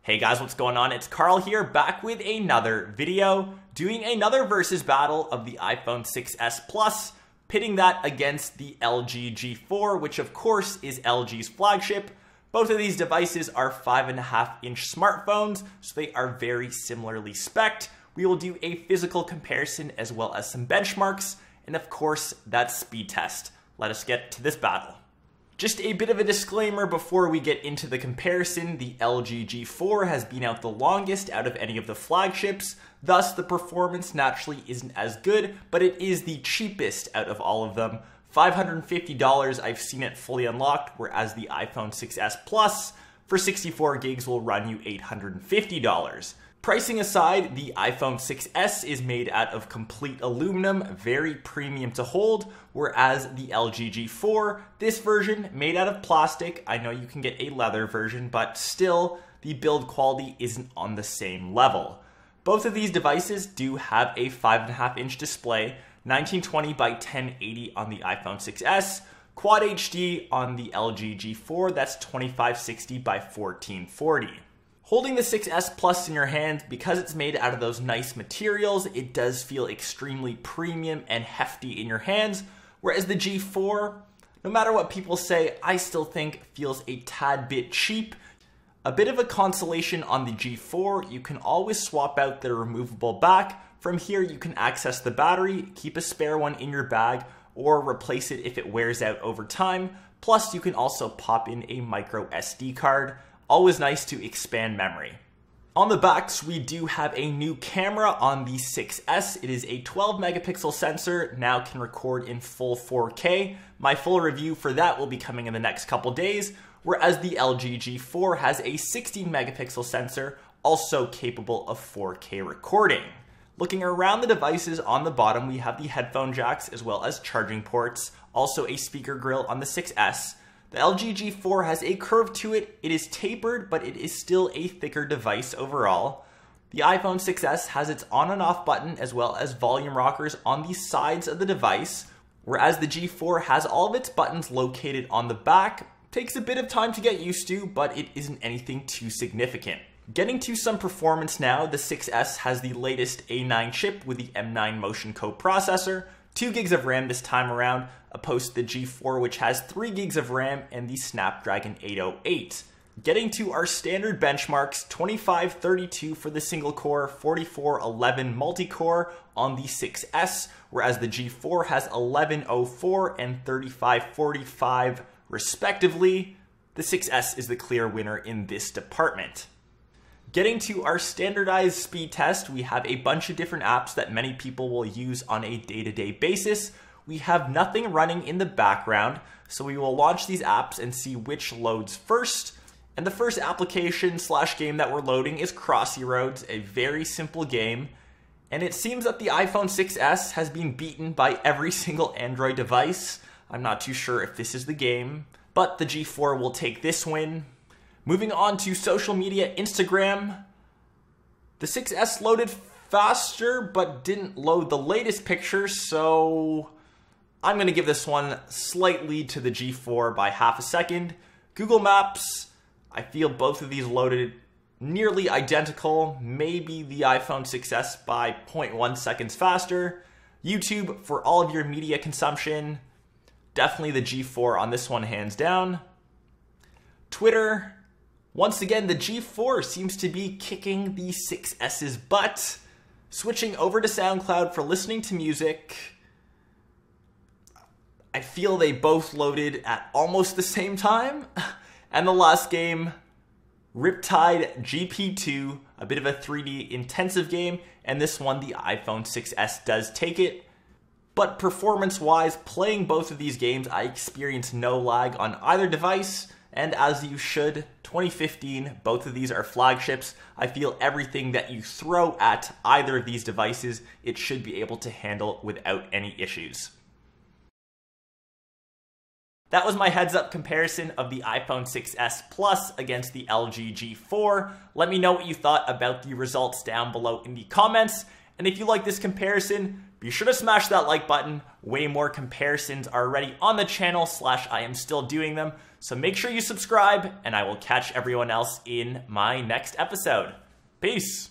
Hey guys, what's going on? It's Carl here, back with another video, doing another versus battle of the iPhone 6s Plus, pitting that against the LG G4, which of course is LG's flagship. Both of these devices are 5.5-inch smartphones, so they are very similarly spec'd. We will do a physical comparison as well as some benchmarks, and of course, that speed test. Let us get to this battle. Just a bit of a disclaimer before we get into the comparison, the LG G4 has been out the longest out of any of the flagships, thus the performance naturally isn't as good, but it is the cheapest out of all of them. $550 I've seen it fully unlocked, whereas the iPhone 6s Plus for 64 gigs will run you $850. Pricing aside, the iPhone 6s is made out of complete aluminum, very premium to hold, whereas the LG G4, this version made out of plastic. I know you can get a leather version, but still, the build quality isn't on the same level. Both of these devices do have a 5.5-inch display, 1920 by 1080 on the iPhone 6s, Quad HD on the LG G4, that's 2560 by 1440. Holding the 6s Plus in your hand, because it's made out of those nice materials, it does feel extremely premium and hefty in your hands, whereas the G4, no matter what people say, I still think feels a tad bit cheap. A bit of a consolation on the G4, you can always swap out the removable back. From here, you can access the battery, keep a spare one in your bag, or replace it if it wears out over time. Plus, you can also pop in a micro SD card. Always nice to expand memory. On the backs, we do have a new camera on the 6s. It is a 12 megapixel sensor, now can record in full 4K. My full review for that will be coming in the next couple days, whereas the LG G4 has a 16 megapixel sensor, also capable of 4K recording. Looking around the devices on the bottom, we have the headphone jacks as well as charging ports, also a speaker grill on the 6s. The LG G4 has a curve to it. It is tapered, but it is still a thicker device overall. The iPhone 6s has its on and off button as well as volume rockers on the sides of the device, whereas the G4 has all of its buttons located on the back. Takes a bit of time to get used to, but it isn't anything too significant. Getting to some performance now, the 6s has the latest A9 chip with the M9 Motion coprocessor, 2 gigs of RAM this time around, opposed to the G4, which has 3 gigs of RAM and the Snapdragon 808. Getting to our standard benchmarks, 2532 for the single core, 4411 multi-core on the 6s, whereas the G4 has 1104 and 3545 respectively. The 6s is the clear winner in this department. Getting to our standardized speed test, we have a bunch of different apps that many people will use on a day-to-day basis. We have nothing running in the background, so we will launch these apps and see which loads first. And the first application / game that we're loading is Crossy Roads, a very simple game. And it seems that the iPhone 6s has been beaten by every single Android device. I'm not too sure if this is the game, but the G4 will take this win. Moving on to social media, Instagram. The 6s loaded faster, but didn't load the latest pictures, so I'm going to give this one slight lead to the G4 by half a second. Google Maps, I feel both of these loaded nearly identical, maybe the iPhone 6s by 0.1 seconds faster. YouTube, for all of your media consumption, definitely the G4 on this one, hands down. Twitter, once again, the G4 seems to be kicking the 6s's butt. Switching over to SoundCloud for listening to music, I feel they both loaded at almost the same time. And the last game, Riptide GP2, a bit of a 3D intensive game, and this one, the iPhone 6s does take it. But performance-wise, playing both of these games, I experienced no lag on either device. And as you should, 2015, both of these are flagships. I feel everything that you throw at either of these devices, it should be able to handle without any issues. That was my heads-up comparison of the iPhone 6s Plus against the LG G4. Let me know what you thought about the results down below in the comments. And if you like this comparison, Be sure to smash that like button. Way more comparisons are already on the channel, I am still doing them. So make sure you subscribe, and I will catch everyone else in my next episode. Peace.